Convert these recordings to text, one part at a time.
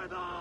with us!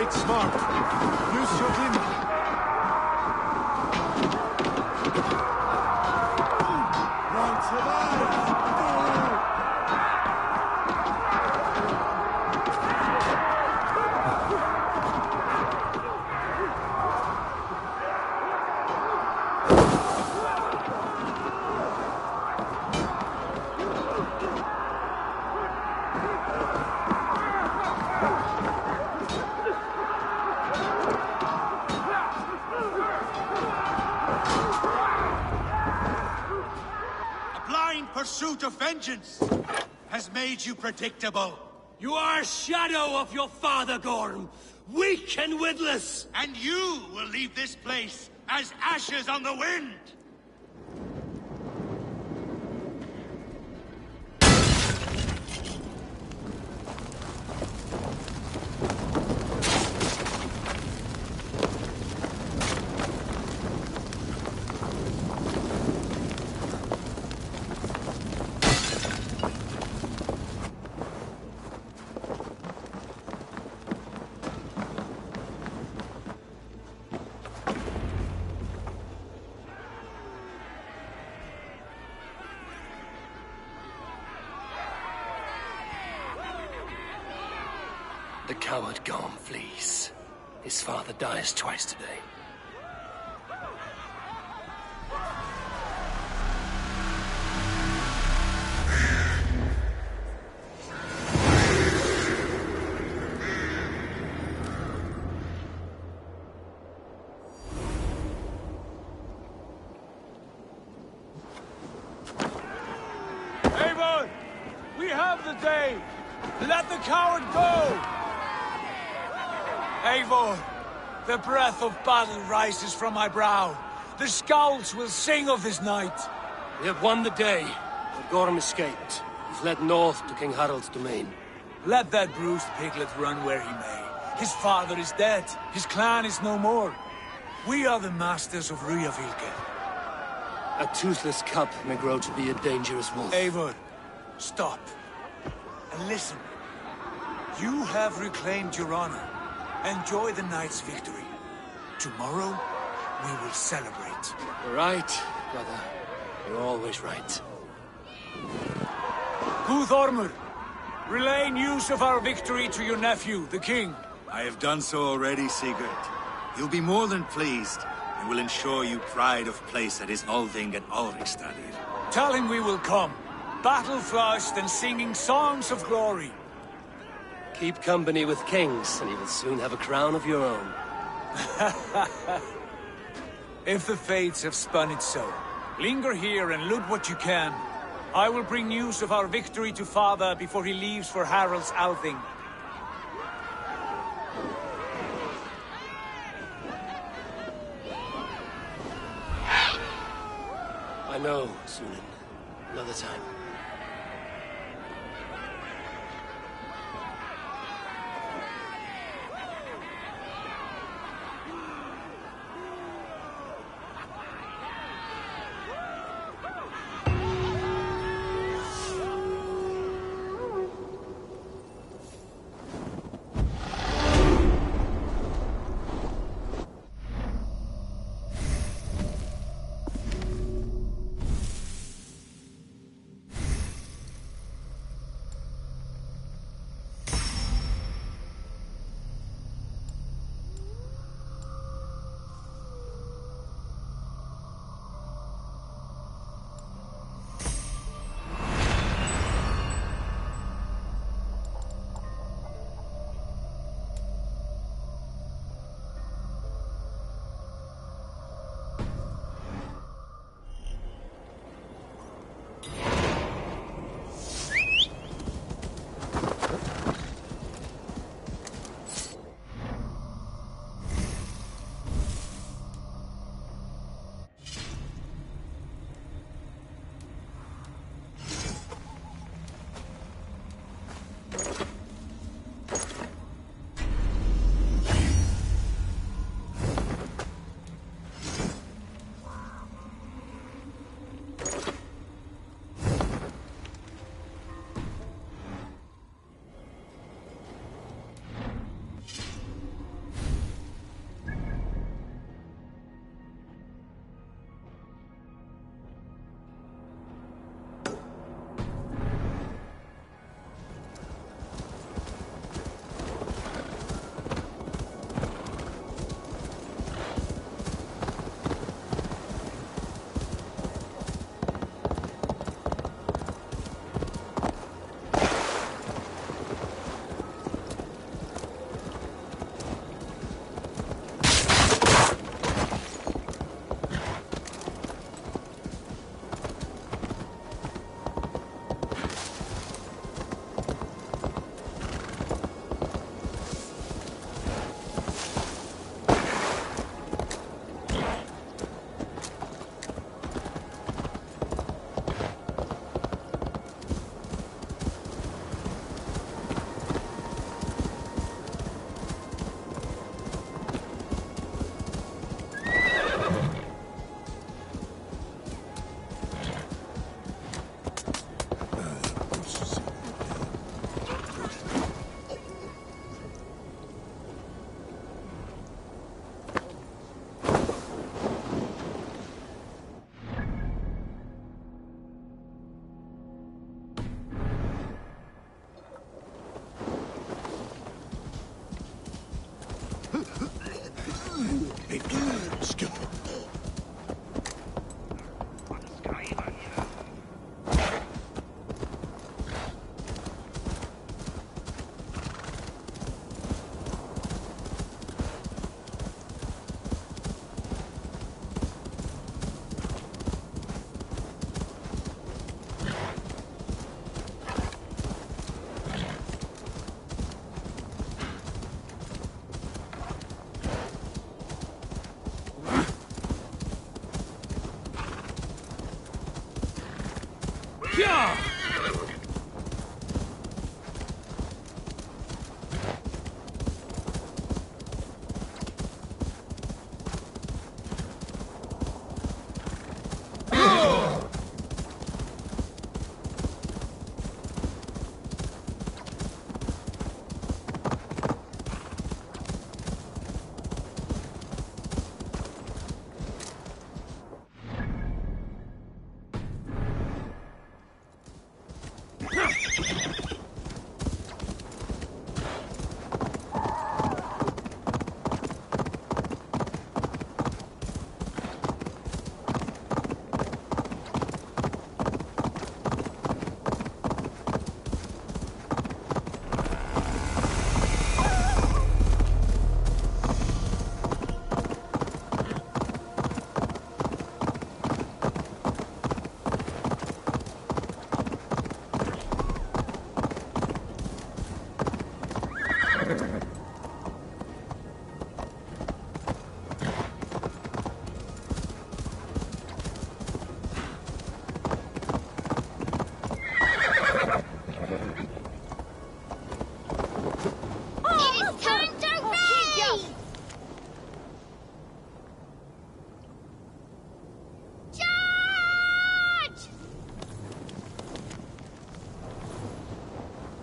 Fight smart. Use your glimmer. Right survive! Pursuit of vengeance has made you predictable. You are a shadow of your father, Gorm. Weak and witless. And you will leave this place as ashes on the wind. The coward Gorm flees. His father dies twice today. Eivor! We have the day! Let the coward go! Eivor, the breath of battle rises from my brow. The scouts will sing of this night. We have won the day, but Gorm escaped. He's led north to King Harald's domain. Let that bruised piglet run where he may. His father is dead. His clan is no more. We are the masters of Ryjavík. A toothless cub may grow to be a dangerous wolf. Eivor, stop. And listen. You have reclaimed your honor. Enjoy the night's victory. Tomorrow, we will celebrate. You're right, brother. You're always right. Guthormur, relay news of our victory to your nephew, the king. I have done so already, Sigurd. He'll be more than pleased, and will ensure you pride of place at his Althing at Ulrichstadir. Tell him we will come, battle-flushed and singing songs of glory. Keep company with kings, and you will soon have a crown of your own. If the fates have spun it so, linger here and loot what you can. I will bring news of our victory to father before he leaves for Harald's Althing. I know, Sunan. Another time.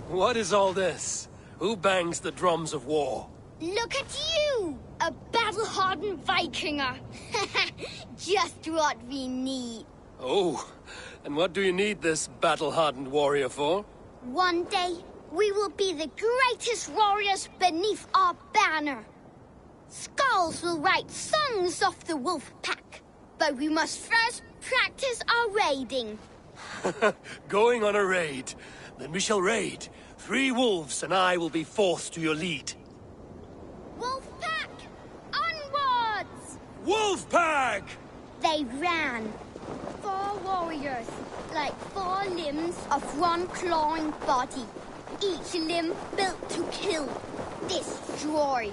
What is all this? Who bangs the drums of war? Look at you! A battle-hardened Vikinger! Just what we need. Oh, and what do you need this battle-hardened warrior for? One day, we will be the greatest warriors beneath our banner. Skulls will write songs of the wolf pack, but we must first practice our raiding. Going on a raid. Then we shall raid. 3 wolves and I will be fourth to your lead. Wolf pack! Onwards! Wolf pack! They ran. 4 warriors, like 4 limbs of one clawing body. Each limb built to kill, destroy.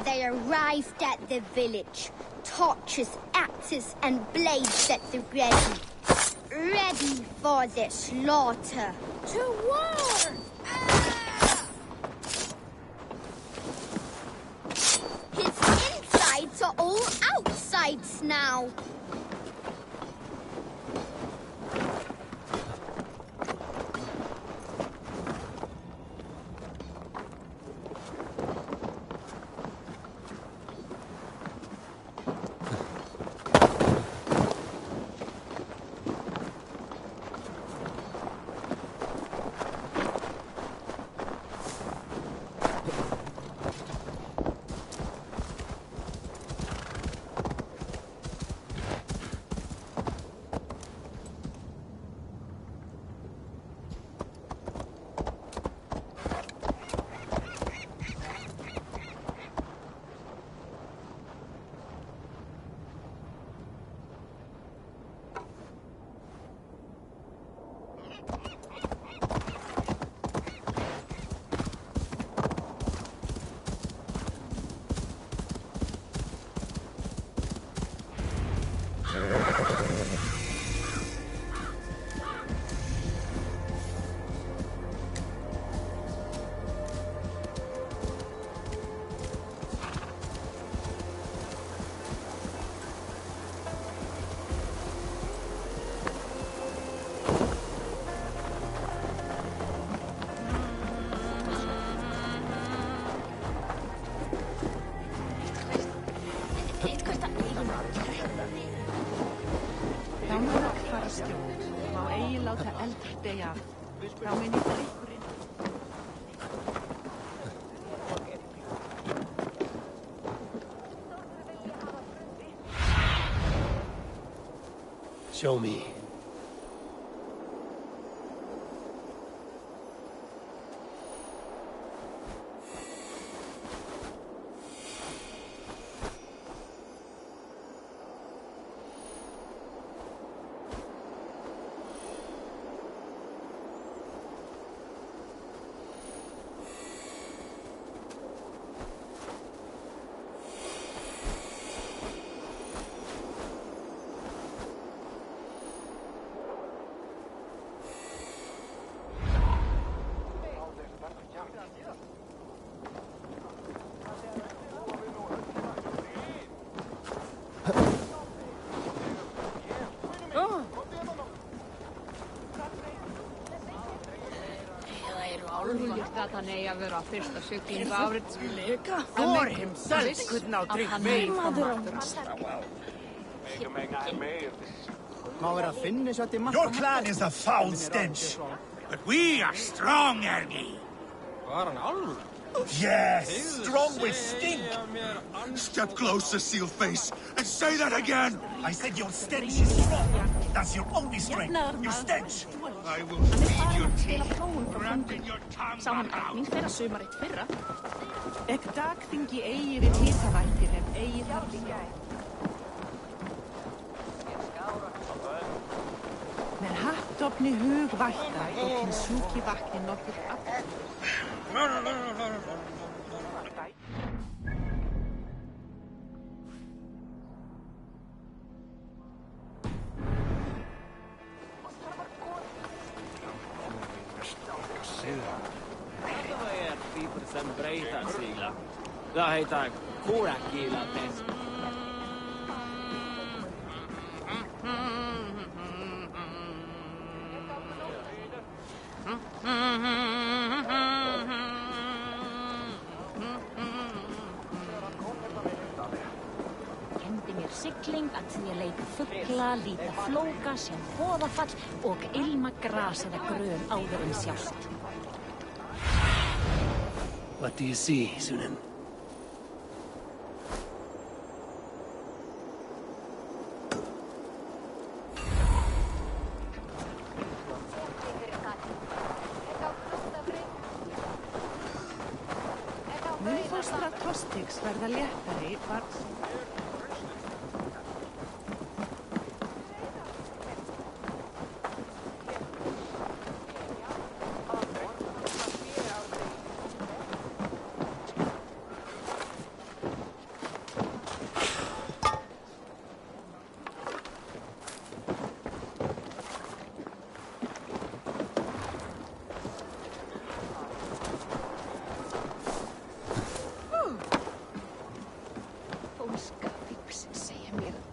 They arrived at the village. Torches, axes, and blades at the ready. Ready for the slaughter. To war! His insides are all outsides now. Show me. hann eigi að vera fyrsta siglingu árið. Thor himself could not drink whey from Your clan is a foul stench, but we are strong, Ergi. Yes, strong with stink. Step closer, Sealface, and say that again! I said your stench is strong. That's your only strength. Your stench. I will feed your teeth. Wrapped in your tongue. Sá hann Arnings fyrir sumarið fyrra. Ek dagþingi eigi við hitavættir ef eigi þar líka. Með hattofni hug vætta og hinn súki vatni nokkur aftur. Sen brejtar sigla. Det heter Korakila test. Kendi mér sigling að því að leita fugla, líta flóka, sem boðafall og ilma gras eða grön áður en sjást. What do you see, Sunan? Munfostra Tostiks verða léttari var...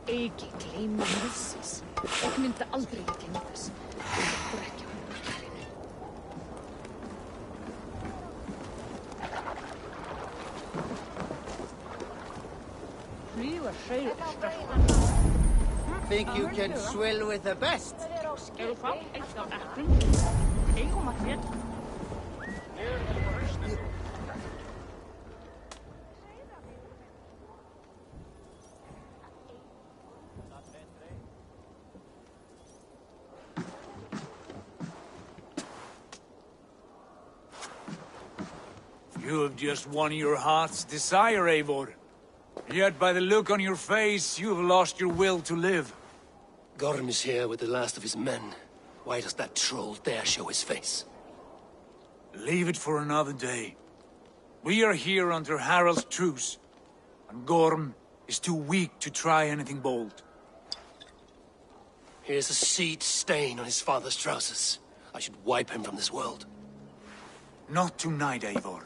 Ekki gleyma Moses. Og myndi aldrei gleyma þess. Þú ekki á hann. Flyga segir. Think you can swill with the best? Eru fá eitt af eplum? Eigum að hér. You have just won your heart's desire, Eivor. Yet by the look on your face, you have lost your will to live. Gorm is here with the last of his men. Why does that troll dare show his face? Leave it for another day. We are here under Harald's truce, and Gorm is too weak to try anything bold. Here's a seed stain on his father's trousers. I should wipe him from this world. Not tonight, Eivor.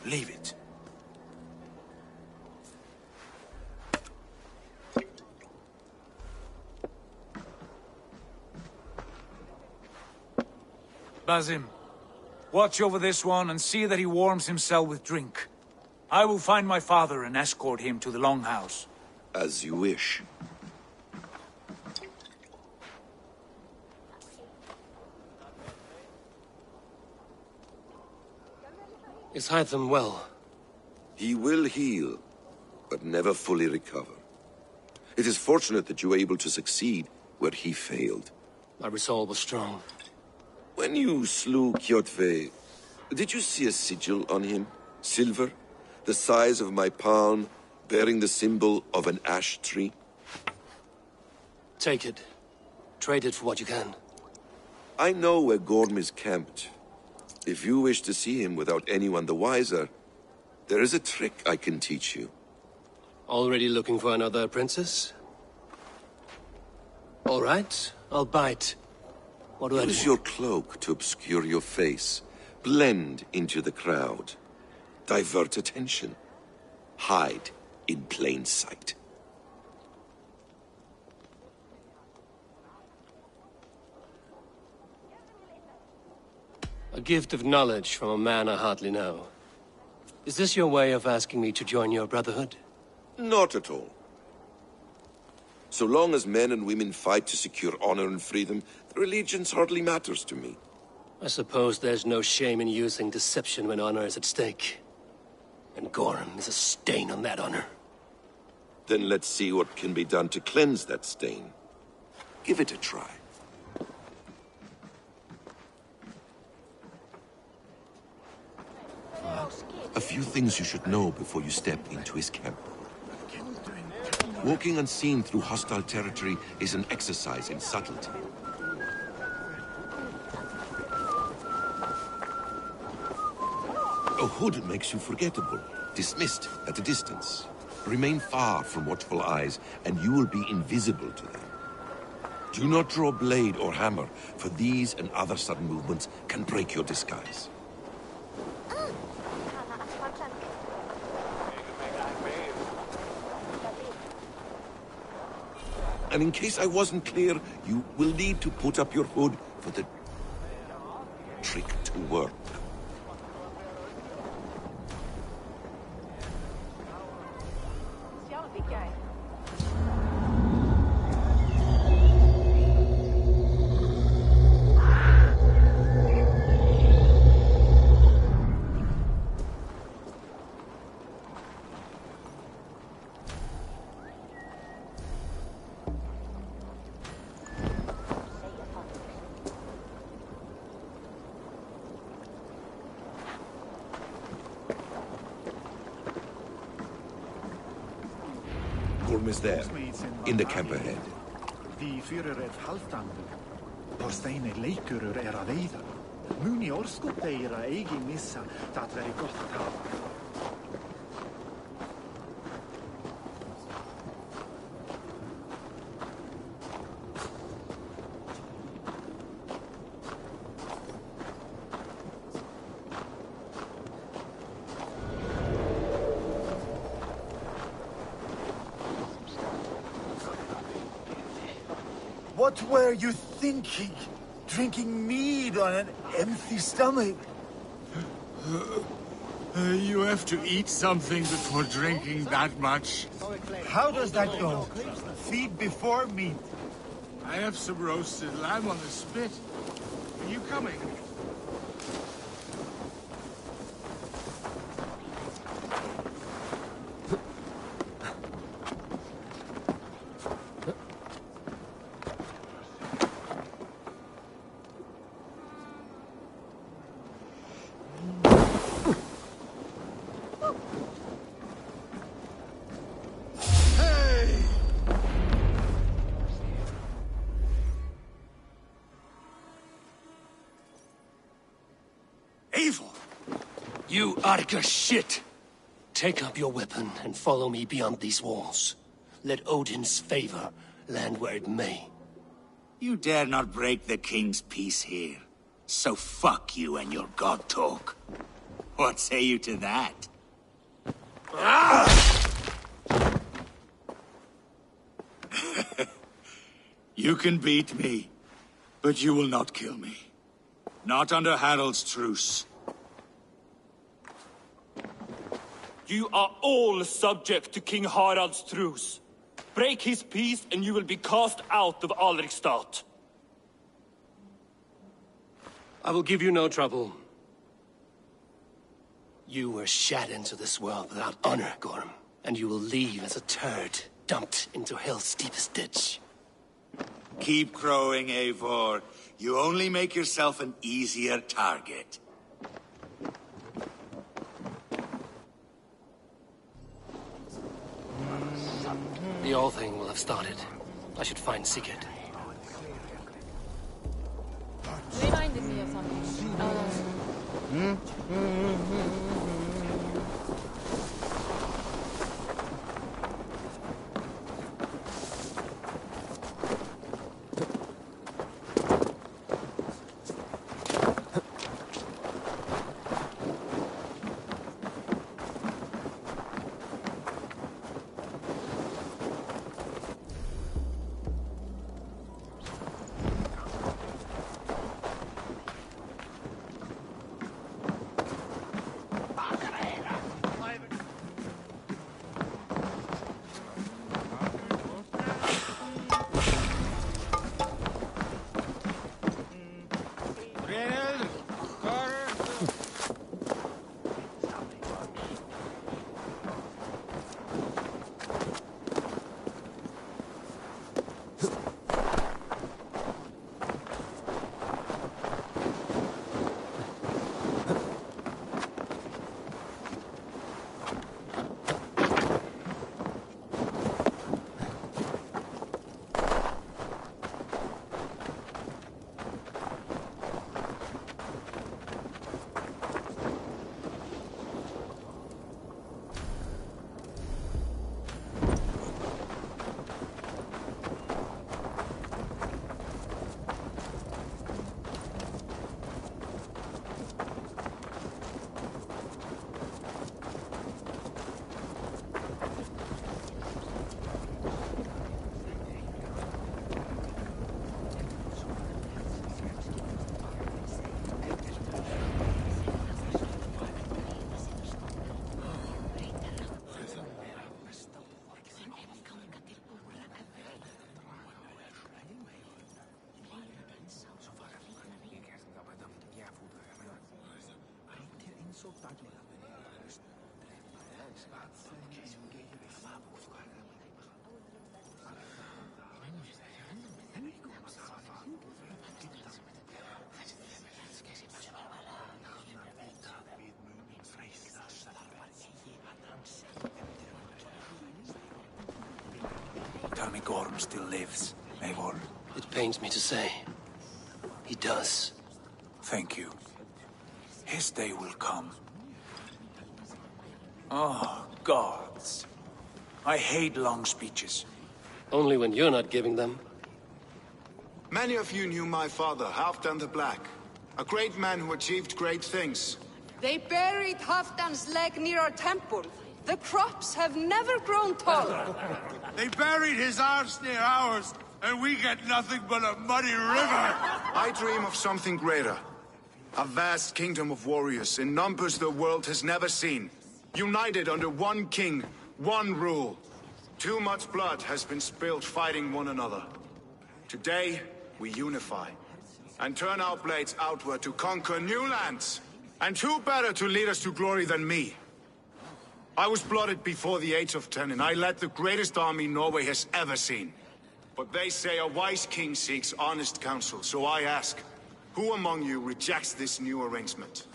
Leave it. Basim, watch over this one and see that he warms himself with drink. I will find my father and escort him to the Longhouse. As you wish. Is Hytham well? He will heal, but never fully recover. It is fortunate that you were able to succeed where he failed. My resolve was strong. When you slew Kjotve, did you see a sigil on him? Silver? The size of my palm, bearing the symbol of an ash tree? Take it. Trade it for what you can. I know where Gorm is camped. If you wish to see him without anyone the wiser, there is a trick I can teach you. Already looking for another princess? All right, I'll bite. What do I do? Use your cloak to obscure your face. Blend into the crowd. Divert attention. Hide in plain sight. A A gift of knowledge from a man I hardly know. Is this your way of asking me to join your brotherhood? Not at all. So long as men and women fight to secure honor and freedom, their allegiance hardly matters to me. I suppose there's no shame in using deception when honor is at stake. And Gorham is a stain on that honor. Then let's see what can be done to cleanse that stain. Give it a try. A few things you should know before you step into his camp. Walking unseen through hostile territory is an exercise in subtlety. A hood makes you forgettable, dismissed at a distance. Remain far from watchful eyes, and you will be invisible to them. Do not draw blade or hammer, for these and other sudden movements can break your disguise. And in case I wasn't clear, you will need to put up your hood for the trick to work. Gorm is there, in the camp ahead. Die Führer halvdangur. Þorsteini leikurur að veiða. Muni orskot þeirra eigi missa, það veri gott að hafa. What were you thinking? Drinking mead on an empty stomach? You have to eat something before drinking that much. How does that go? Feed before meat. I have some roasted lamb on the spit. Are you coming? You Arca shit! Take up your weapon and follow me beyond these walls. Let Odin's favor land where it may. You dare not break the king's peace here. So fuck you and your god talk. What say you to that? You can beat me, but you will not kill me. Not under Harald's truce. You are all subject to King Harald's truce. Break his peace and you will be cast out of Alrikstad. I will give you no trouble. You were shat into this world without honor, Gorm, and you will leave as a turd dumped into hell's deepest ditch. Keep crowing, Eivor. You only make yourself an easier target. The old thing will have started. I should find Sigurd. Reminded me of something. Tell me Gorm still lives, Eivor. It pains me to say. He does. Thank you. His day will come. Oh, gods. I hate long speeches. Only when you're not giving them. Many of you knew my father, Halfdan the Black. A great man who achieved great things. They buried Halfdan's leg near our temple. The crops have never grown taller. They buried his arse near ours, and we get nothing but a muddy river. I dream of something greater. A vast kingdom of warriors in numbers the world has never seen. United under one king, one rule. Too much blood has been spilled fighting one another. Today, we unify. And turn our blades outward to conquer new lands. And who better to lead us to glory than me? I was blooded before the age of 10, and I led the greatest army Norway has ever seen. But they say a wise king seeks honest counsel, so I ask, who among you rejects this new arrangement?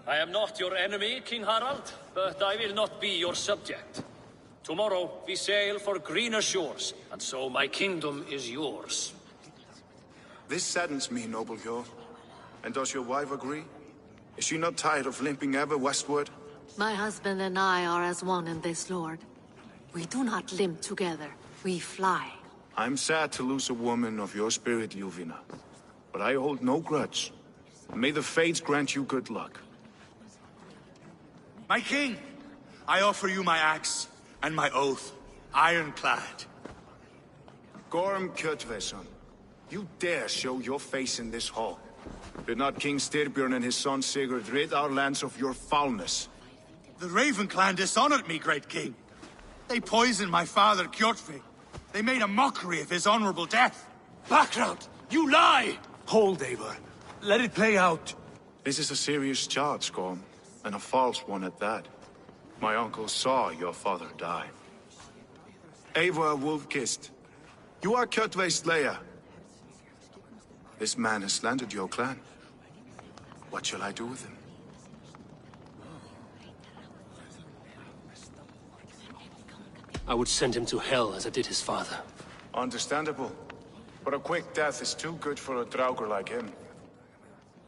I am not your enemy, King Harald, but I will not be your subject. Tomorrow we sail for greener shores, and so my kingdom is yours. This saddens me, noble Hjor. And does your wife agree? Is she not tired of limping ever westward? My husband and I are as one in this, Lord. We do not limp together. We fly. I'm sad to lose a woman of your spirit, Yuvina. But I hold no grudge. May the fates grant you good luck. My king, I offer you my axe and my oath, ironclad. Gorm Kjotveson, you dare show your face in this hall. Did not King Styrbjörn and his son Sigurd rid our lands of your foulness? The Raven clan dishonored me, great king. They poisoned my father, Kjotve. They made a mockery of his honorable death. Background! You lie! Hold, Eivor. Let it play out. This is a serious charge, Gorm, and a false one at that. My uncle saw your father die. Eivor Wolf-Kissed, you are Kjotve's slayer. This man has slandered your clan. What shall I do with him? I would send him to hell as I did his father. Understandable. But a quick death is too good for a Draugr like him.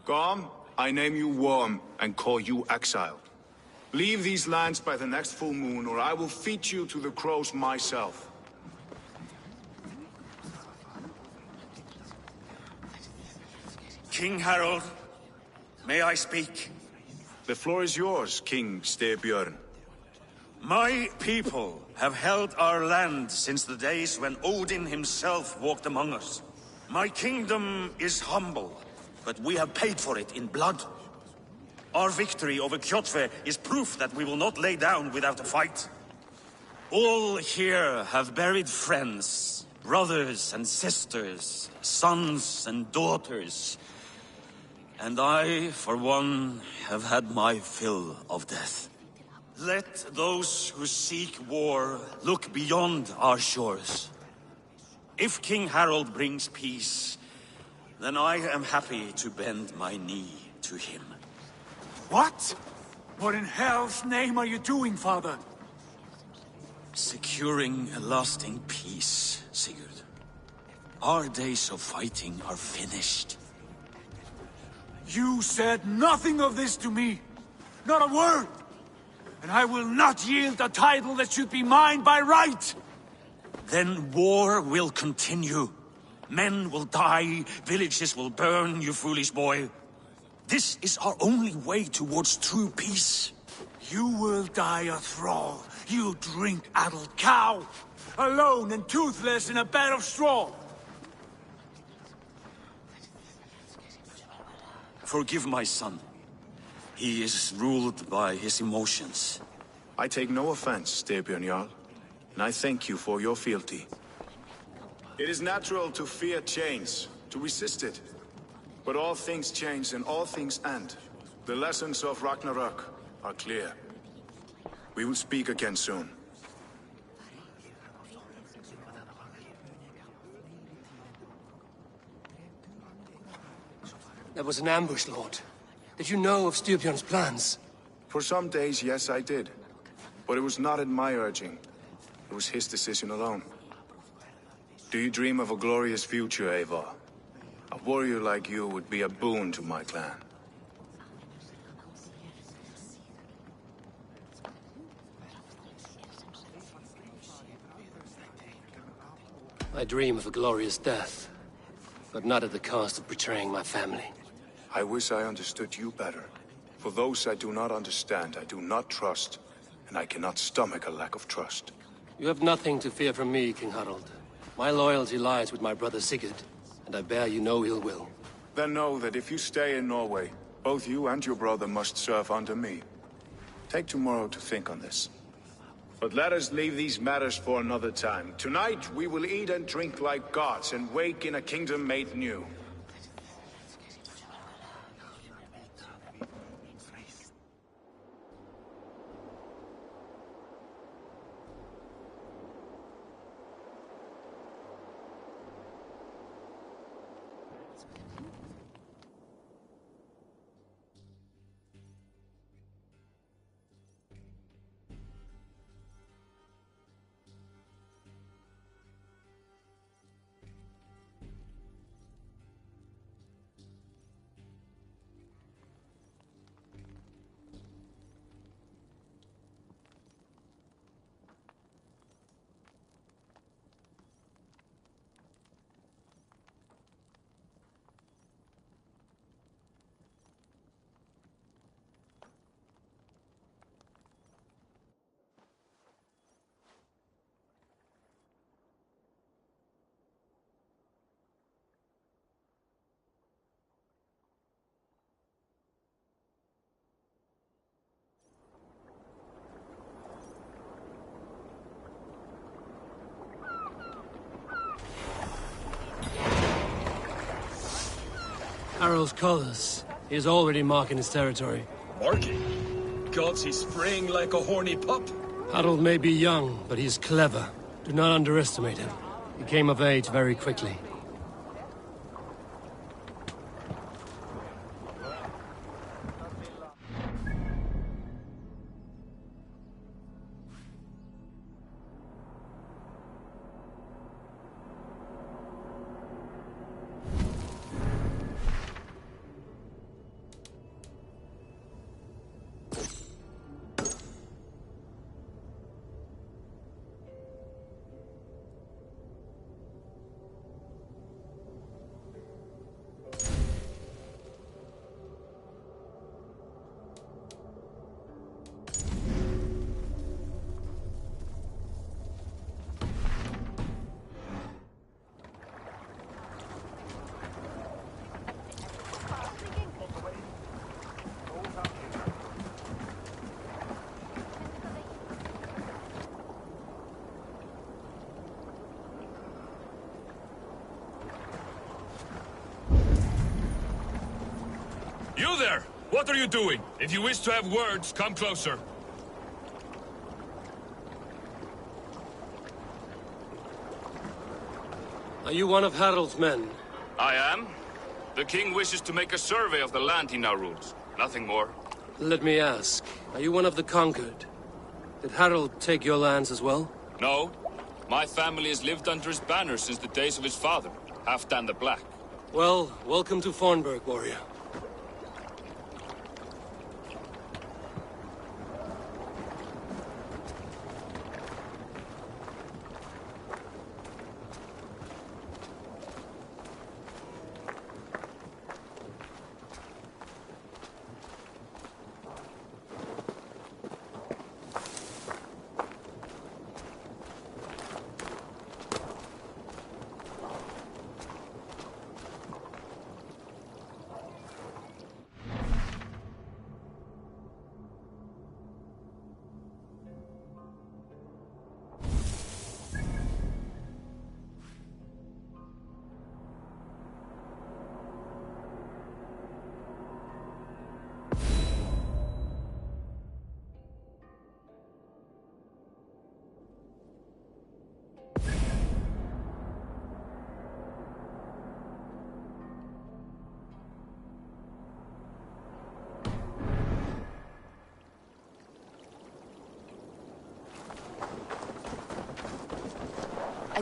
Gorm, I name you Worm and call you exiled. Leave these lands by the next full moon, or I will feed you to the crows myself. King Harald, may I speak? The floor is yours, King Styrbjörn. My people have held our land since the days when Odin himself walked among us. My kingdom is humble, but we have paid for it in blood. Our victory over Kjotve is proof that we will not lay down without a fight. All here have buried friends, brothers and sisters, sons and daughters. And I, for one, have had my fill of death. Let those who seek war look beyond our shores. If King Harald brings peace, then I am happy to bend my knee to him. What? What in hell's name are you doing, father? Securing a lasting peace, Sigurd. Our days of fighting are finished. You said nothing of this to me. Not a word. And I will not yield a title that should be mine by right. Then war will continue. Men will die, villages will burn, you foolish boy. This is our only way towards true peace. You will die a thrall, you drink-addled cow. Alone and toothless in a bed of straw. Forgive my son. He is ruled by his emotions. I take no offense, Styrbjörn Jarl, and I thank you for your fealty. It is natural to fear change, to resist it. But all things change and all things end. The lessons of Ragnarok are clear. We will speak again soon. That was an ambush, Lord. Did you know of Styrbjörn's plans? For some days, yes, I did. But it was not at my urging. It was his decision alone. Do you dream of a glorious future, Eivor? A warrior like you would be a boon to my clan. I dream of a glorious death, but not at the cost of betraying my family. I wish I understood you better. For those I do not understand, I do not trust, and I cannot stomach a lack of trust. You have nothing to fear from me, King Harald. My loyalty lies with my brother Sigurd, and I bear you no ill will. Then know that if you stay in Norway, both you and your brother must serve under me. Take tomorrow to think on this. But let us leave these matters for another time. Tonight, we will eat and drink like gods and wake in a kingdom made new. Harald's colors. He is already marking his territory. Marking? Gods, he's spraying like a horny pup. Harald may be young, but he's clever. Do not underestimate him. He came of age very quickly. You there! What are you doing? If you wish to have words, come closer. Are you one of Harald's men? I am. The king wishes to make a survey of the land he now rules. Nothing more. Let me ask, are you one of the conquered? Did Harald take your lands as well? No. My family has lived under his banner since the days of his father, Halfdan the Black. Well, welcome to Fornburg, warrior.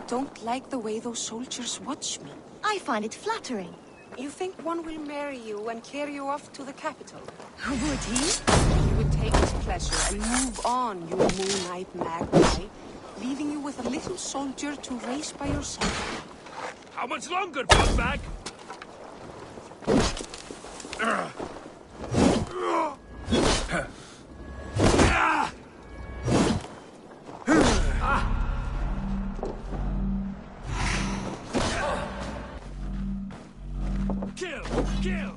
don't like the way those soldiers watch me. I find it flattering. You think one will marry you and carry you off to the capital? Would he? He would take his pleasure and move on, you moonlight magpie, leaving you with a little soldier to race by your side. How much longer, Buzzbag? Kill! Kill!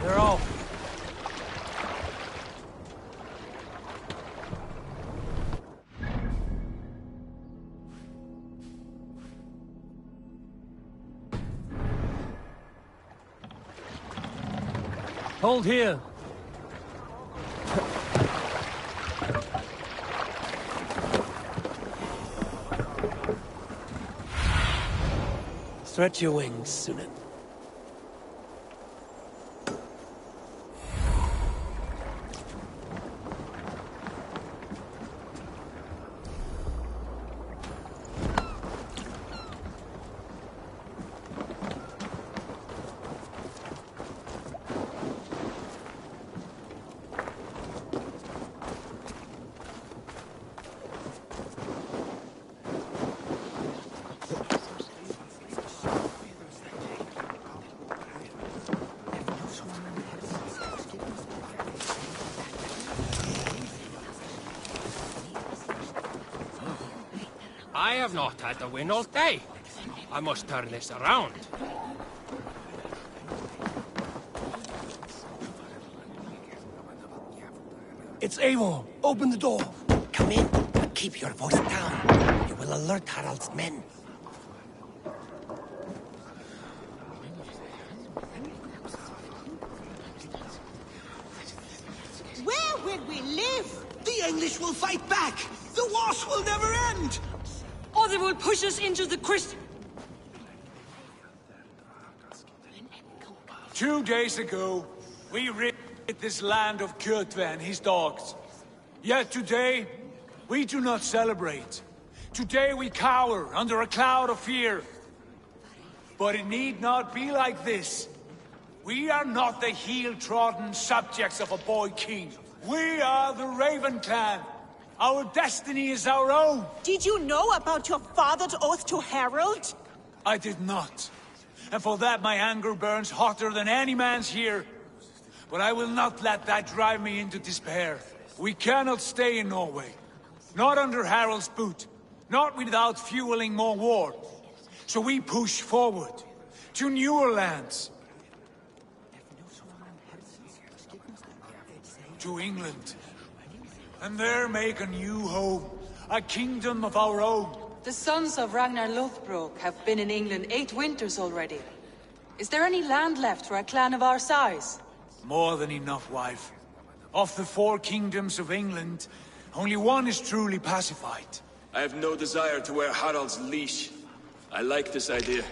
They're off. Hold here. Stretch your wings, Sunan. I have not had the wind all day. I must turn this around. It's Eivor. Open the door. Come in, but keep your voice down. You will alert Harald's men. Where will we live? The English will fight back! The wars will never end! Or they will push us into the Christian... 2 days ago, we rid this land of Kjotve and his dogs. Yet today, we do not celebrate. Today we cower under a cloud of fear. But it need not be like this. We are not the heel-trodden subjects of a boy king. We are the Raven clan. Our destiny is our own. Did you know about your father's oath to Harald? I did not. And for that my anger burns hotter than any man's here. But I will not let that drive me into despair. We cannot stay in Norway. Not under Harald's boot. Not without fueling more war. So we push forward. To newer lands. To England. And there make a new home. A kingdom of our own. The sons of Ragnar Lothbrok have been in England 8 winters already. Is there any land left for a clan of our size? More than enough, wife. Of the 4 kingdoms of England, only one is truly pacified. I have no desire to wear Harald's leash. I like this idea.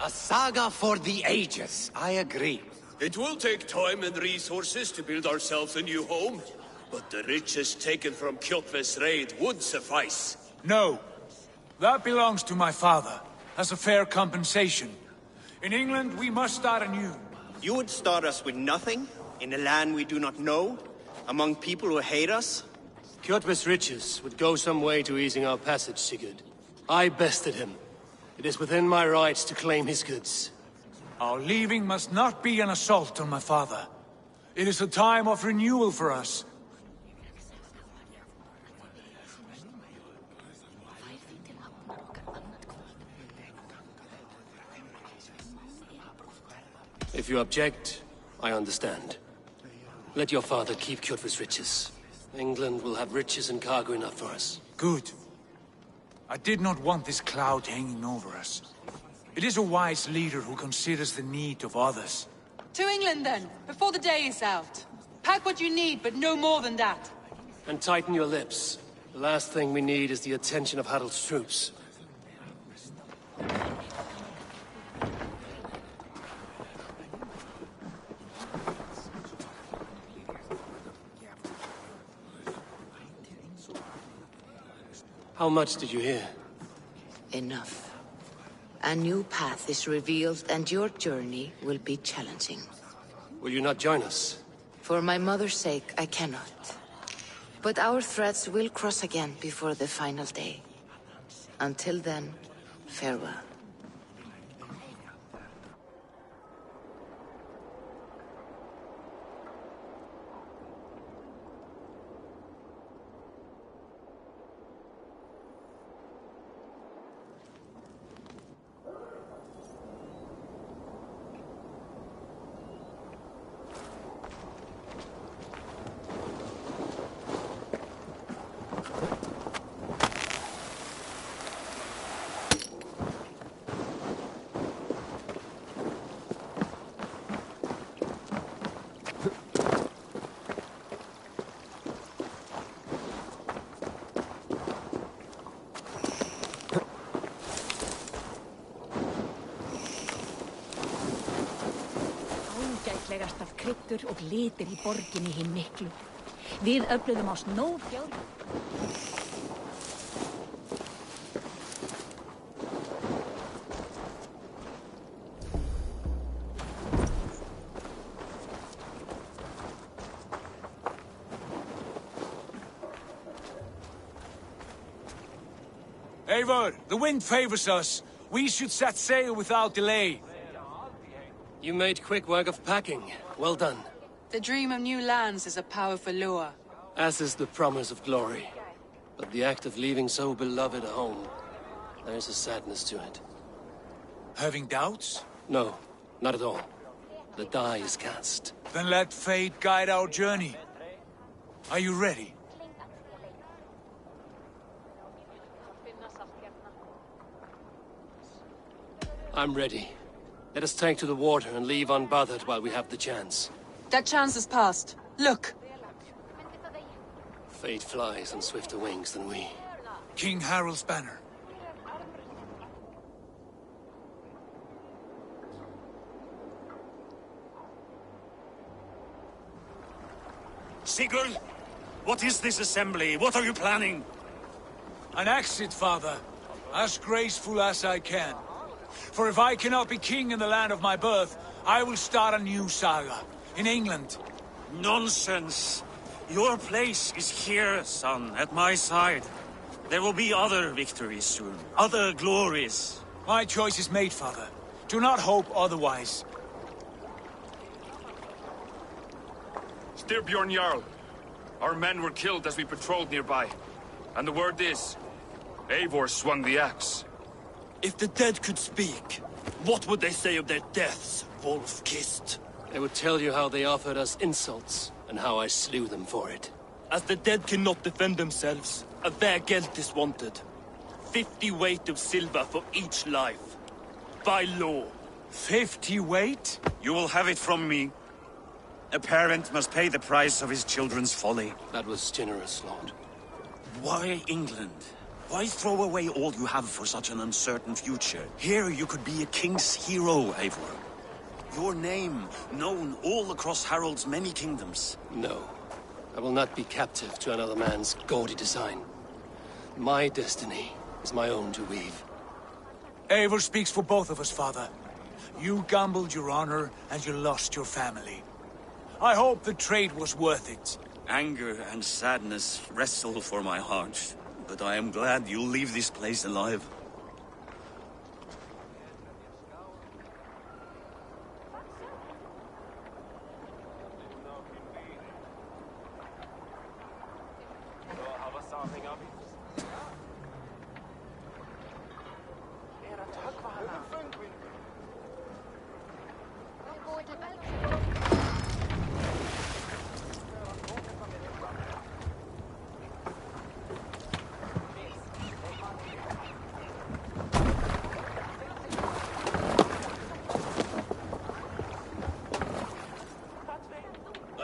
A saga for the ages, I agree. It will take time and resources to build ourselves a new home, but the riches taken from Kjotve's raid would suffice. No. That belongs to my father, as a fair compensation. In England, we must start anew. You would start us with nothing? In a land we do not know? Among people who hate us? Kjotve's riches would go some way to easing our passage, Sigurd. I bested him. It is within my rights to claim his goods. Our leaving must not be an assault on my father. It is a time of renewal for us. If you object, I understand. Let your father keep Kjotve's riches. England will have riches and cargo enough for us. Good. I did not want this cloud hanging over us. It is a wise leader who considers the need of others. To England, then, before the day is out. Pack what you need, but no more than that. And tighten your lips. The last thing we need is the attention of Harald's troops. How much did you hear? Enough. A new path is revealed, and your journey will be challenging. Will you not join us? For my mother's sake, I cannot. But our threads will cross again before the final day. Until then, farewell. Ágætlegast af kryddur og litir í borginni hinn miklu. Við öfluðum á snófjár. Eivor, the wind favors us. We should set sail without delay. You made quick work of packing. Well done. The dream of new lands is a powerful lure. As is the promise of glory. But the act of leaving so beloved a home, there is a sadness to it. Having doubts? No, not at all. The die is cast. Then let fate guide our journey. Are you ready? I'm ready. Let us take to the water and leave unbothered while we have the chance. That chance is past. Look! Fate flies on swifter wings than we. King Harald's banner. Sigurd! What is this assembly? What are you planning? An exit, father. As graceful as I can. For if I cannot be king in the land of my birth, I will start a new saga. In England. Nonsense! Your place is here, son, at my side. There will be other victories soon. Other glories. My choice is made, father. Do not hope otherwise. Styrbjorn Jarl. Our men were killed as we patrolled nearby. And the word is, Eivor swung the axe. If the dead could speak, what would they say of their deaths, wolf-kissed? They would tell you how they offered us insults, and how I slew them for it. As the dead cannot defend themselves, a vergelt is wanted. 50 weight of silver for each life. By law. 50 weight? You will have it from me. A parent must pay the price of his children's folly. That was generous, Lord. Why England? Why throw away all you have for such an uncertain future? Here you could be a king's hero, Eivor. Your name known all across Harald's many kingdoms. No. I will not be captive to another man's gaudy design. My destiny is my own to weave. Eivor speaks for both of us, father. You gambled your honor, and you lost your family. I hope the trade was worth it. Anger and sadness wrestle for my heart, but I am glad you'll leave this place alive.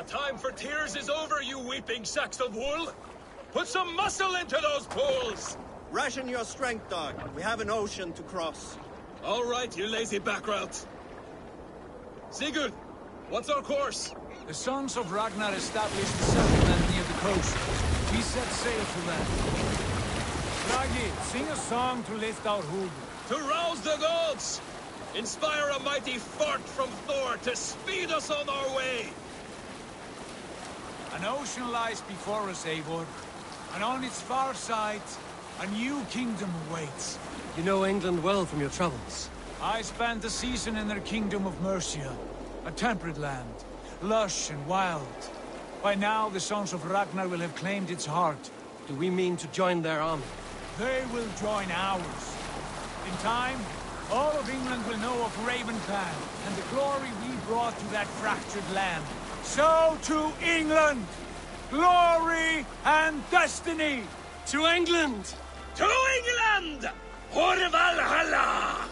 Time for tears is over, you weeping sacks of wool! Put some muscle into those pools! Ration your strength, dog. We have an ocean to cross. All right, you lazy backrout. Sigurd, what's our course? The Sons of Ragnar established a settlement near the coast. We set sail to land. Ragi, sing a song to lift our hood. To rouse the gods! Inspire a mighty fart from Thor to speed us on our way! An ocean lies before us, Eivor, and on its far side, a new kingdom awaits. You know England well from your travels. I spent a season in their kingdom of Mercia, a temperate land, lush and wild. By now, the Sons of Ragnar will have claimed its heart. Do we mean to join their army? They will join ours. In time, all of England will know of Raven Clan and the glory we brought to that fractured land. So to England! Glory and destiny! To England! To England! For Valhalla!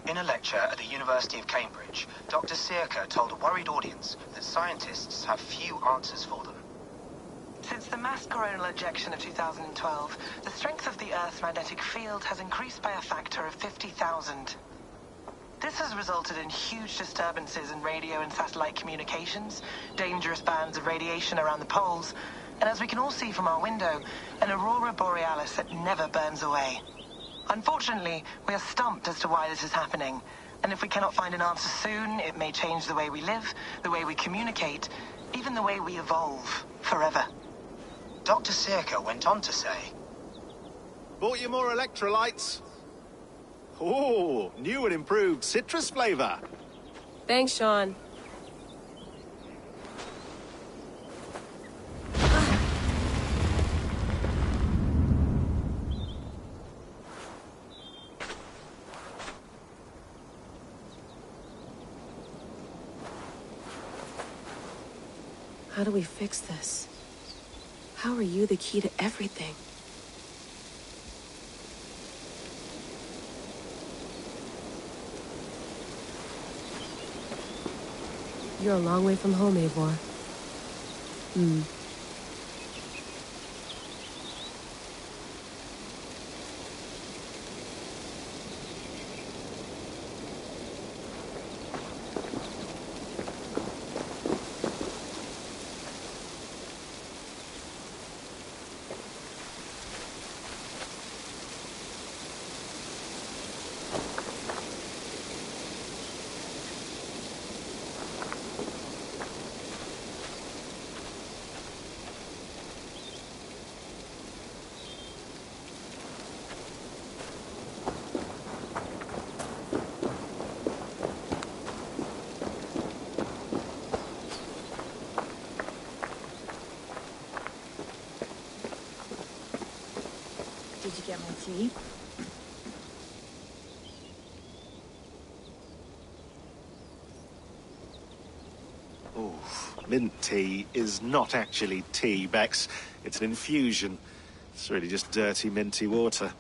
In a lecture at the University of Cambridge, Dr. Sirka told a worried audience that scientists have few answers for them. Since the mass coronal ejection of 2012, the strength of the Earth's magnetic field has increased by a factor of 50,000. This has resulted in huge disturbances in radio and satellite communications, dangerous bands of radiation around the poles, and as we can all see from our window, an aurora borealis that never burns away. Unfortunately, we are stumped as to why this is happening, and if we cannot find an answer soon, it may change the way we live, the way we communicate, even the way we evolve, forever. Dr. Sirka went on to say, Bought you more electrolytes? Oh, new and improved citrus flavor. Thanks, Sean. How do we fix this? How are you the key to everything? You're a long way from home, Eivor. Did you get my tea? Oh, mint tea is not actually tea, Bex. It's an infusion. It's really just dirty, minty water.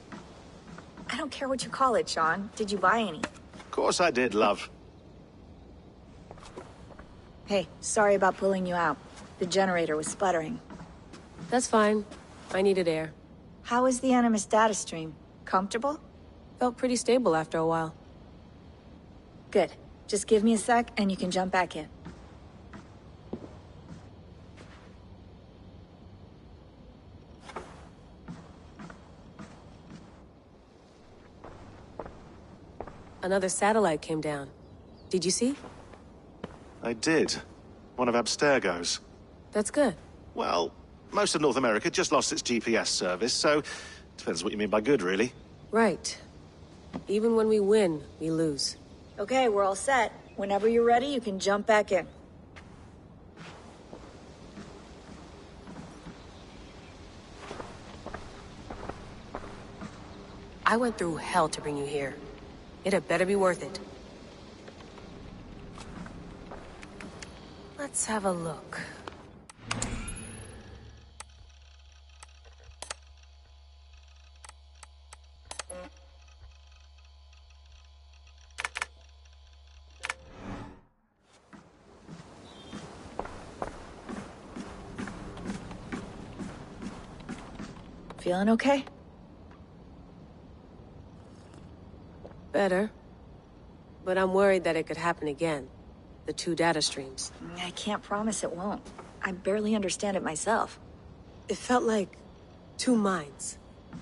I don't care what you call it, Sean. Did you buy any? Of course I did, love. Hey, sorry about pulling you out. The generator was sputtering. That's fine. I needed air. How was the Animus data stream? Comfortable? Felt pretty stable after a while. Good. Just give me a sec and you can jump back in. Another satellite came down. Did you see? I did. One of Abstergo's. That's good. Well, most of North America just lost its GPS service, so depends what you mean by good, really. Right. Even when we win, we lose. Okay, we're all set. Whenever you're ready, you can jump back in. I went through hell to bring you here. It had better be worth it. Let's have a look. Feeling okay? Better. But I'm worried that it could happen again. The two data streams. I can't promise it won't. I barely understand it myself. It felt like two minds,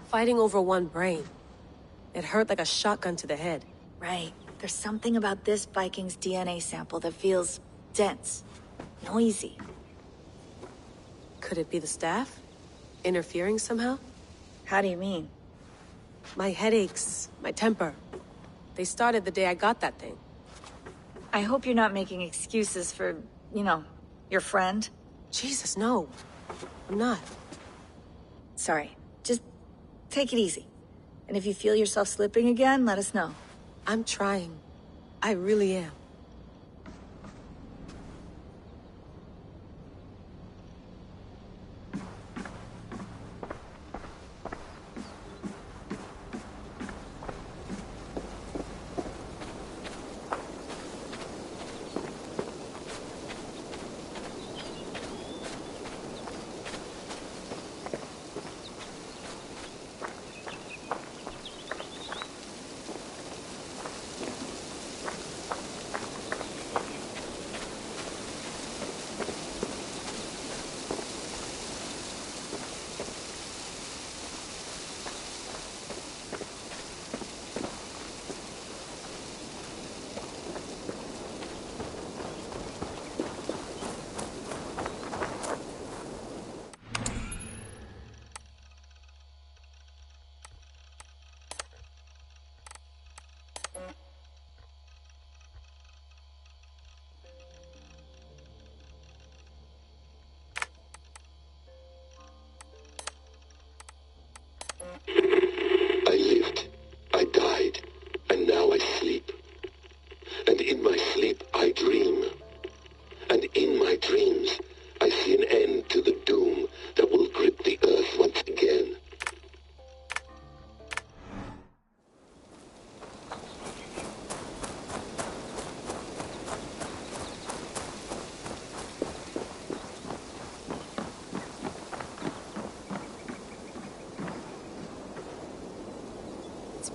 fighting over one brain. It hurt like a shotgun to the head. Right. There's something about this Viking's DNA sample that feels dense, noisy. Could it be the staff? Interfering somehow? How do you mean? My headaches, my temper. They started the day I got that thing. I hope you're not making excuses for, you know, your friend. Jesus, no. I'm not. Sorry. Just take it easy. And if you feel yourself slipping again, let us know. I'm trying. I really am.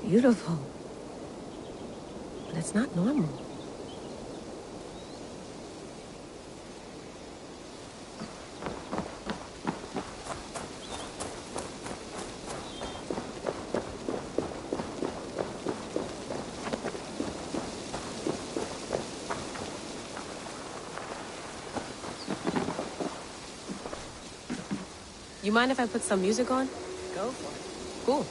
beautiful. But it's not normal. You mind if I put some music on? Go for it. Cool.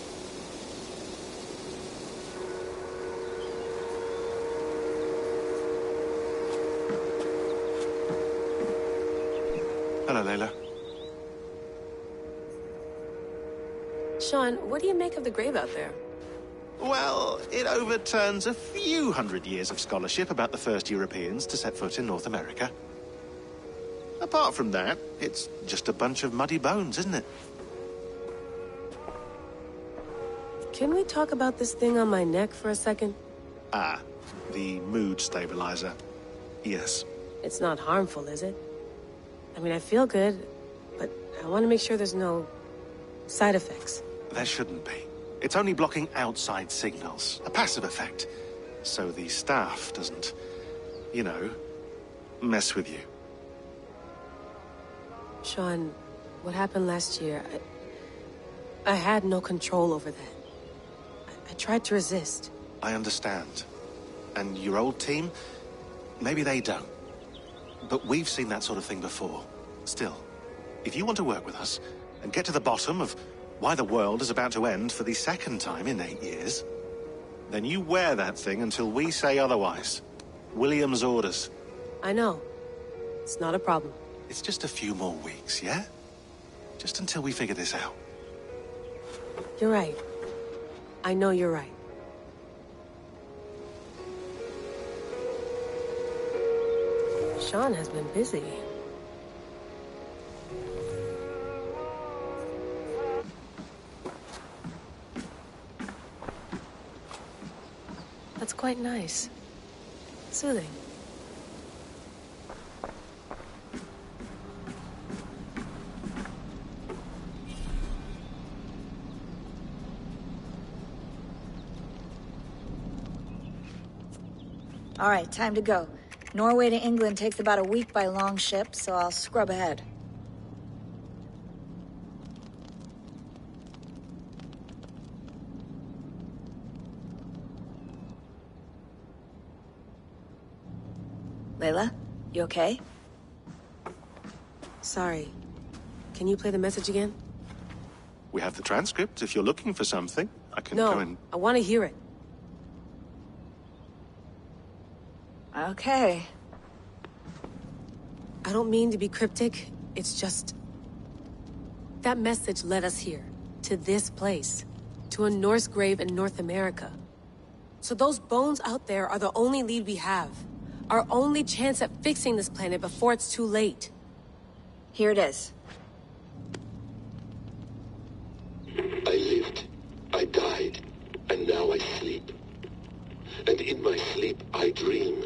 Hello, Layla. Sean, what do you make of the grave out there? Well, it overturns a few hundred years of scholarship about the first Europeans to set foot in North America. Apart from that, it's just a bunch of muddy bones, isn't it? Can we talk about this thing on my neck for a second? Ah, the mood stabilizer. Yes. It's not harmful, is it? I mean, I feel good, but I want to make sure there's no side effects. There shouldn't be. It's only blocking outside signals, a passive effect. So the staff doesn't, you know, mess with you. Sean, what happened last year, I had no control over that. I tried to resist. I understand. And your old team, maybe they don't. But we've seen that sort of thing before. Still, if you want to work with us and get to the bottom of why the world is about to end for the second time in 8 years, then you wear that thing until we say otherwise. William's orders. I know. It's not a problem. It's just a few more weeks, yeah? Just until we figure this out. You're right. I know you're right. Sean has been busy. That's quite nice. Soothing. All right, time to go. Norway to England takes about a week by long ship, so I'll scrub ahead. Layla, you okay? Sorry. Can you play the message again? We have the transcript. If you're looking for something, I can No, go and... I want to hear it. Okay. I don't mean to be cryptic. It's just... that message led us here. To this place. To a Norse grave in North America. So those bones out there are the only lead we have. Our only chance at fixing this planet before it's too late. Here it is. I lived, I died, and now I sleep. And in my sleep I dream.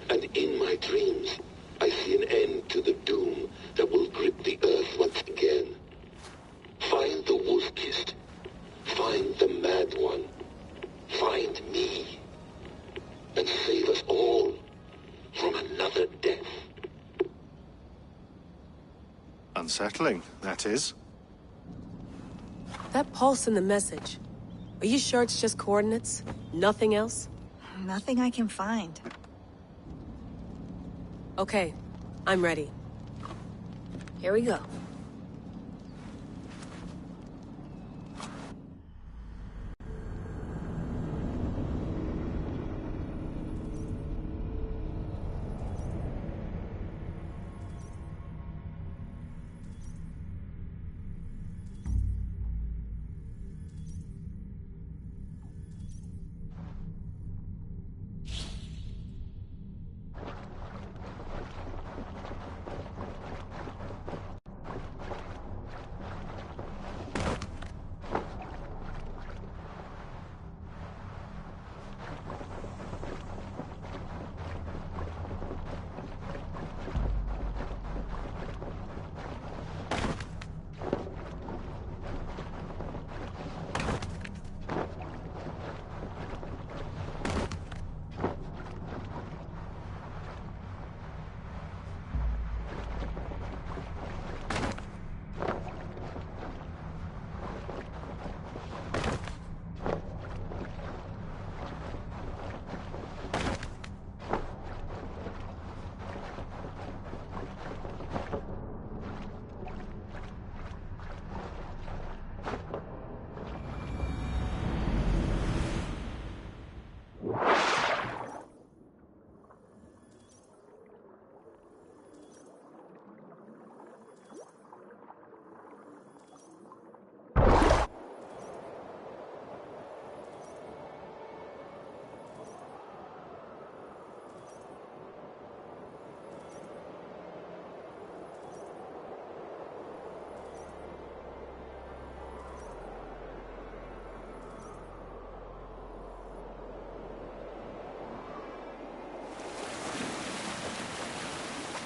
And in my dreams I see an end to the doom that will grip the earth once again. Find the wolf-kissed. Find the mad one. Find me. And save us all from another death. Unsettling, that is. That pulse in the message. Are you sure it's just coordinates? Nothing else? Nothing I can find. Okay, I'm ready. Here we go.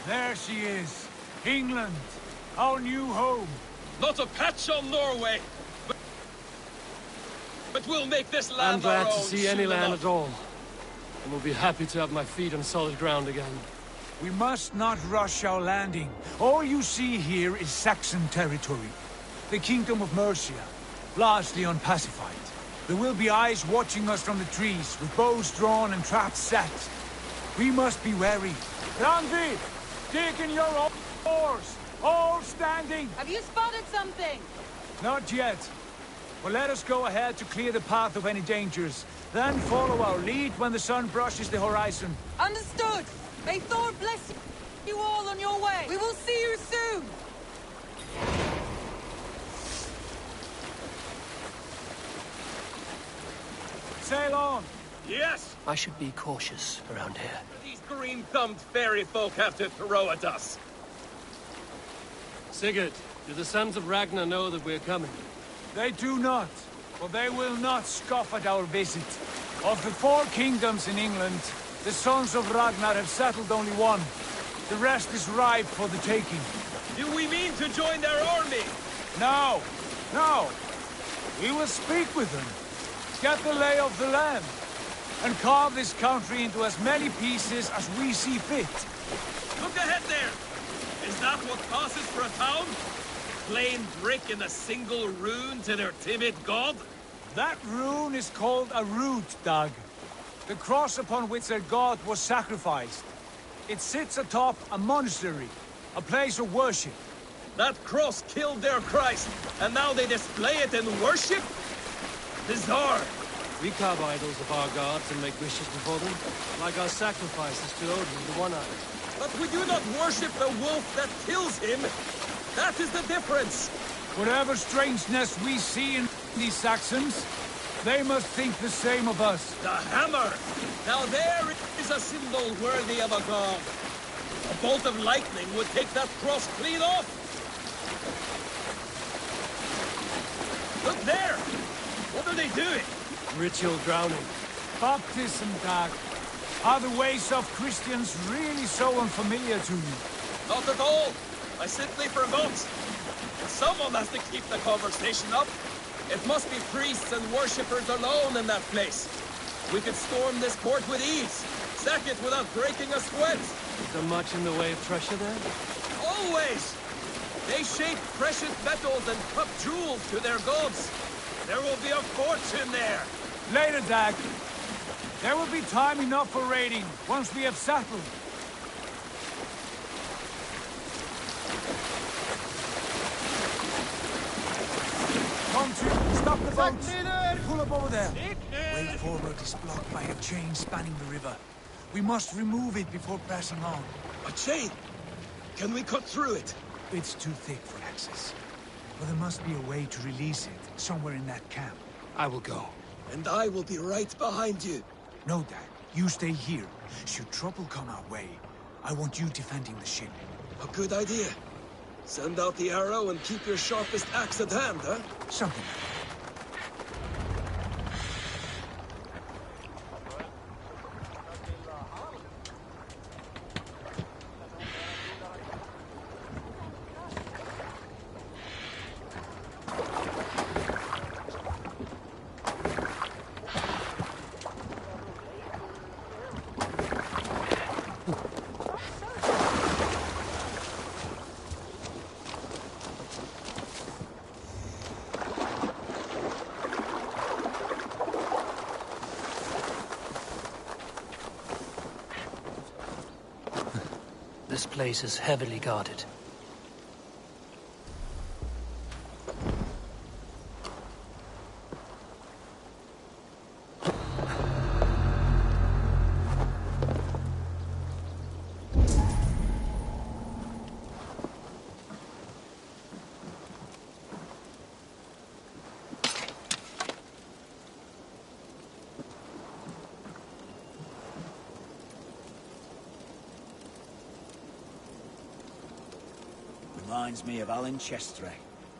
There she is. England, our new home. Not a patch on Norway, but we'll make this land I'm glad our to own see any soon land enough. at all. And will be happy to have my feet on solid ground again. We must not rush our landing. All you see here is Saxon territory. The Kingdom of Mercia, largely unpacified. There will be eyes watching us from the trees, with bows drawn and traps set. We must be wary. Randi! Dig in your oars! All standing! Have you spotted something? Not yet. But let us go ahead to clear the path of any dangers. Then follow our lead when the sun brushes the horizon. Understood! May Thor bless you all on your way! We will see you soon! Sail on! Yes! I should be cautious around here. These green-thumbed fairy folk have to throw at us. Sigurd, do the sons of Ragnar know that we're coming? They do not, but they will not scoff at our visit. Of the 4 kingdoms in England, the sons of Ragnar have settled only one. The rest is ripe for the taking. Do we mean to join their army? No, no. We will speak with them, get the lay of the land, and carve this country into as many pieces as we see fit. Look ahead there! Is that what passes for a town? Plain brick and a single rune to their timid god? That rune is called a root, Dag. The cross upon which their god was sacrificed. It sits atop a monastery, a place of worship. That cross killed their Christ, and now they display it in worship? Bizarre. We carve idols of our gods and make wishes before them, like our sacrifices to Odin, the One-Eyed. But we do not worship the wolf that kills him. That is the difference. Whatever strangeness we see in these Saxons, they must think the same of us. The hammer! Now there is a symbol worthy of a god. A bolt of lightning would take that cross clean off. Look there! What are they doing? Ritual drowning. Baptism, Dag. Are the ways of Christians really so unfamiliar to you? Not at all. I simply forgot. Someone has to keep the conversation up. It must be priests and worshippers alone in that place. We could storm this port with ease. Sack it without breaking a sweat. Is there much in the way of treasure there? Always! They shape precious metals and cut jewels to their gods. There will be a fortune there. Later, Dag. There will be time enough for raiding, once we have settled. Come to, stop the boat. Pull up over there. Way forward is blocked by a chain spanning the river. We must remove it before pressing on. A chain? Can we cut through it? It's too thick for access. But there must be a way to release it, somewhere in that camp. I will go. And I will be right behind you. No, Dad. You stay here. Should trouble come our way, I want you defending the ship. A good idea. Send out the arrow and keep your sharpest axe at hand, huh? Something like that. This place is heavily guarded. Reminds me of Alan Chestre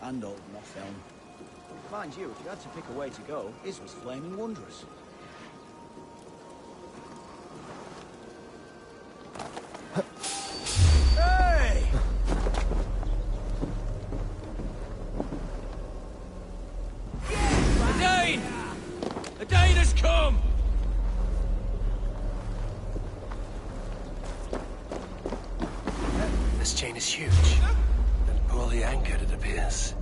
and old Mothelm. Mind you, if you had to pick a way to go, his was flaming wondrous. rocket, it appears.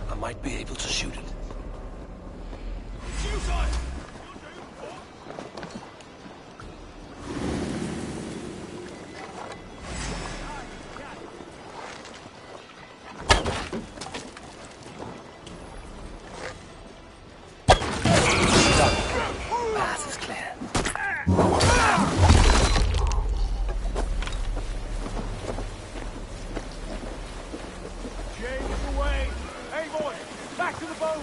I might be able to shoot it. Path is clear. James, away! Hey, boy! Back to the boat!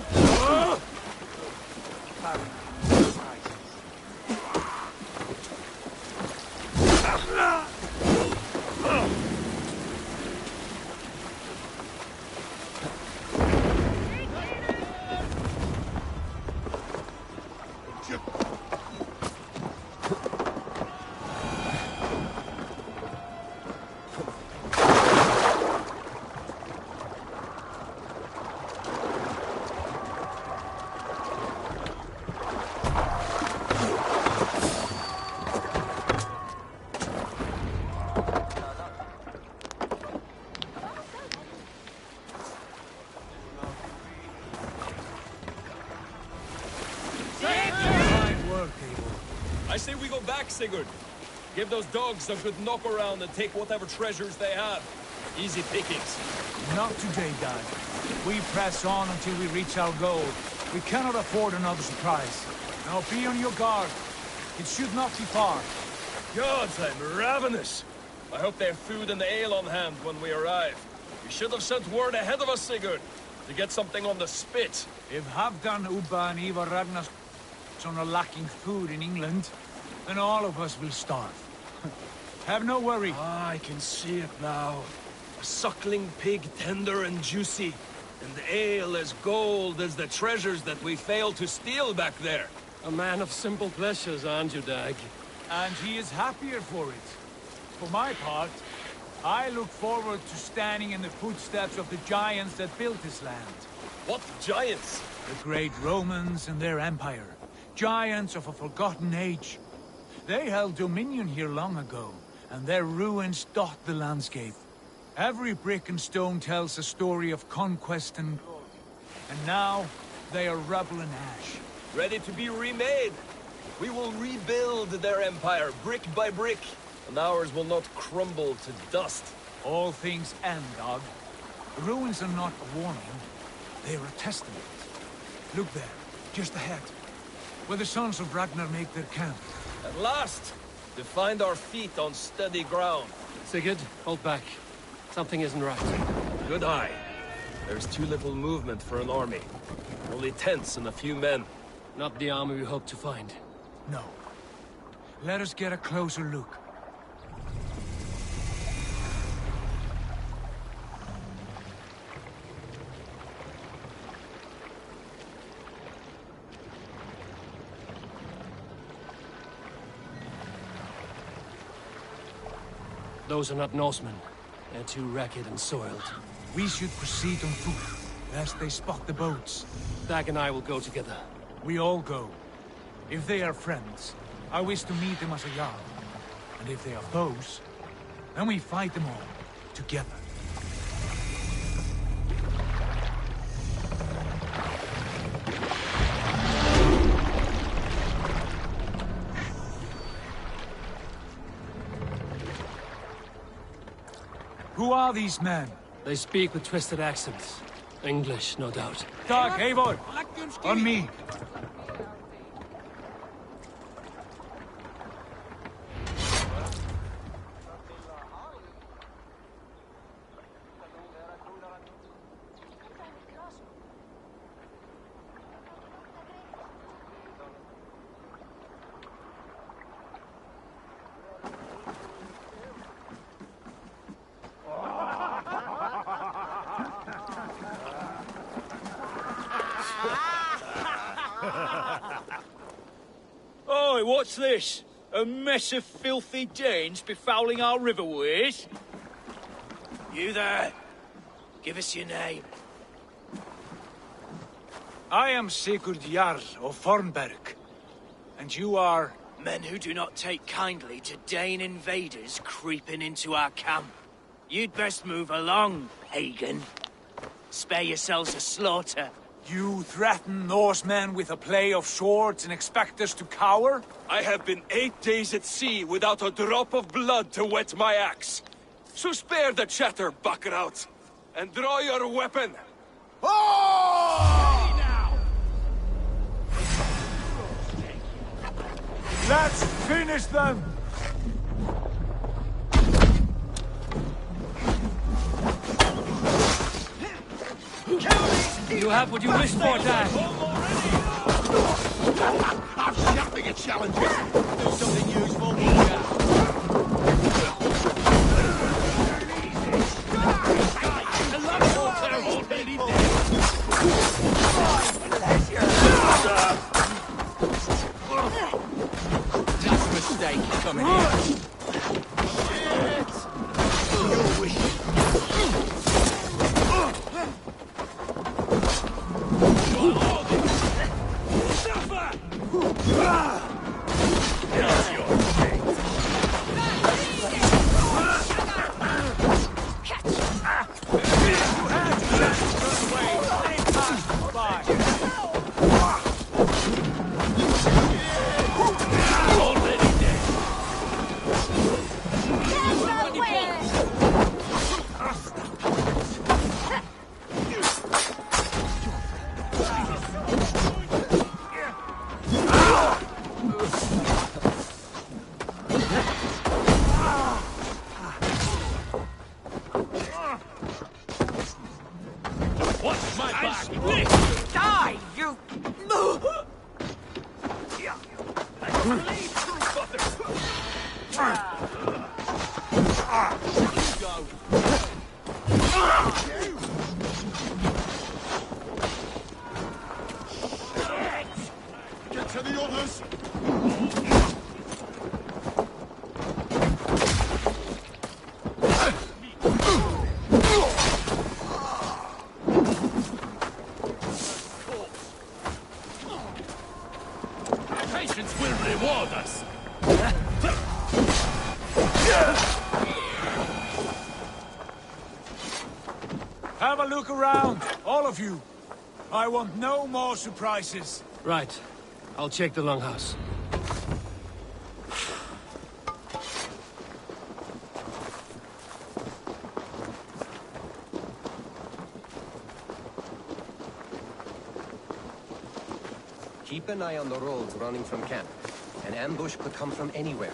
I say we go back, Sigurd. Give those dogs a good knock around and take whatever treasures they have. Easy pickings. Not today, Dad. We press on until we reach our goal. We cannot afford another surprise. Now be on your guard. It should not be far. Gods, I'm ravenous. I hope they have food and ale on hand when we arrive. You should have sent word ahead of us, Sigurd, to get something on the spit. If Halfdan, Ubba, and Ivar Ragnarsson are lacking food in England, then all of us will starve. Have no worry. I can see it now. A suckling pig, tender and juicy. And the ale as gold as the treasures that we failed to steal back there. A man of simple pleasures, aren't you, Dag? And he is happier for it. For my part, I look forward to standing in the footsteps of the giants that built this land. What giants? The great Romans and their empire. Giants of a forgotten age. They held dominion here long ago, and their ruins dot the landscape. Every brick and stone tells a story of conquest and glory. And now, they are rubble and ash. Ready to be remade. We will rebuild their empire, brick by brick, and ours will not crumble to dust. All things end, Dog. The ruins are not a warning. They are a testament. Look there, just ahead, where the sons of Ragnar make their camp. At last, to find our feet on steady ground. Sigurd, hold back. Something isn't right. Good eye. There's too little movement for an army. Only tents and a few men. Not the army we hope to find. No. Let us get a closer look. Those are not Norsemen. They're too ragged and soiled. We should proceed on foot, lest they spot the boats. Dag and I will go together. We all go. If they are friends, I wish to meet them as a Jarl. And if they are foes, then we fight them all, together. Who are these men? They speak with twisted accents. English, no doubt. Dag, Eivor! On me! Oi, what's this? A mess of filthy Danes befouling our riverways? You there. Give us your name. I am Sigurd Jarl of Fornberg. And you are... Men who do not take kindly to Dane invaders creeping into our camp. You'd best move along, pagan. Spare yourselves a slaughter. You threaten Norsemen with a play of swords and expect us to cower? I have been 8 days at sea without a drop of blood to wet my axe. So spare the chatter, buckraut, and draw your weapon. Oh! Let's finish them! You have what you wished for, Dad. I'm shouting at challenges. Do something useful. That's a mistake coming here. Your wish. Get to the others! Patience will reward us. Have a look around, all of you. I want no more surprises. Right. I'll check the longhouse. Keep an eye on the roads running from camp. An ambush could come from anywhere.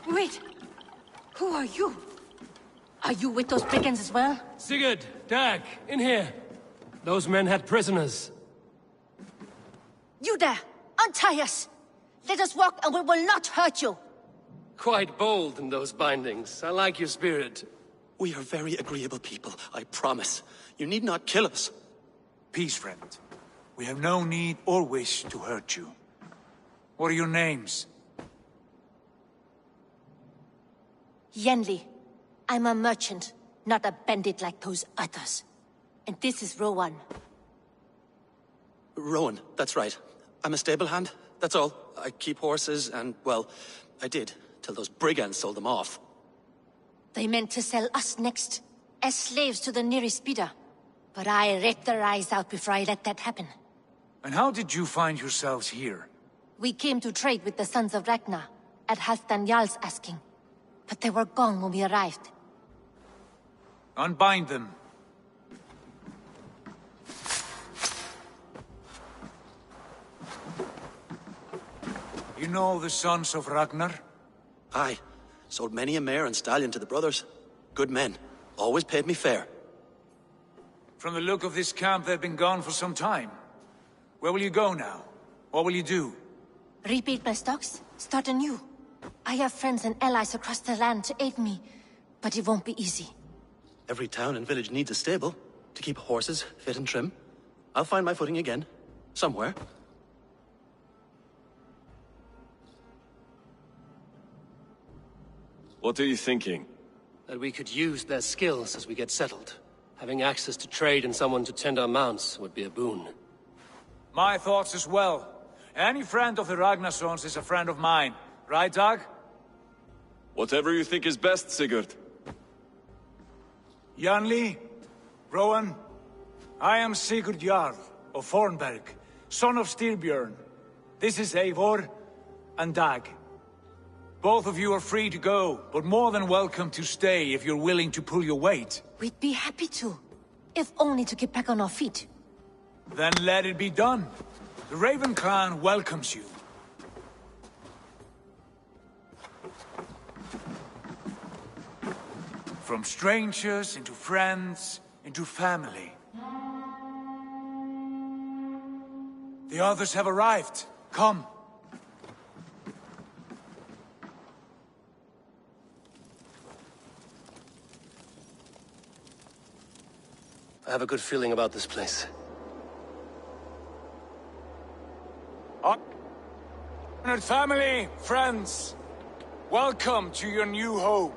Wait! Who are you? Are you with those brigands as well? Sigurd, Dag, in here. Those men had prisoners. You there! Untie us! Let us walk and we will not hurt you! Quite bold in those bindings. I like your spirit. We are very agreeable people, I promise. You need not kill us. Peace, friend. We have no need or wish to hurt you. What are your names? Yenli. I'm a merchant, not a bandit like those others. And this is Rowan. Rowan, that's right. I'm a stable hand, that's all. I keep horses and, well, I did, till those brigands sold them off. They meant to sell us next, as slaves to the nearest bidder. But I ripped their eyes out before I let that happen. And how did you find yourselves here? We came to trade with the Sons of Ragnar, at Halfdan Jarl's asking. But they were gone when we arrived. Unbind them. You know the Sons of Ragnar? Aye. Sold many a mare and stallion to the brothers. Good men. Always paid me fair. From the look of this camp, they've been gone for some time. Where will you go now? What will you do? Rebuild my stocks? Start anew. I have friends and allies across the land to aid me, but it won't be easy. Every town and village needs a stable, to keep horses fit and trim. I'll find my footing again. Somewhere. What are you thinking? That we could use their skills as we get settled. Having access to trade and someone to tend our mounts would be a boon. My thoughts as well. Any friend of the Ragnarsons is a friend of mine. Right, Dag? Whatever you think is best, Sigurd. Janli, Rowan, I am Sigurd Jarl of Fornberg, son of Styrbjörn. This is Eivor and Dag. Both of you are free to go, but more than welcome to stay if you're willing to pull your weight. We'd be happy to, if only to get back on our feet. Then let it be done. The Raven Clan welcomes you. From strangers into friends, into family. The others have arrived. Come. I have a good feeling about this place. Honored family, friends, welcome to your new home.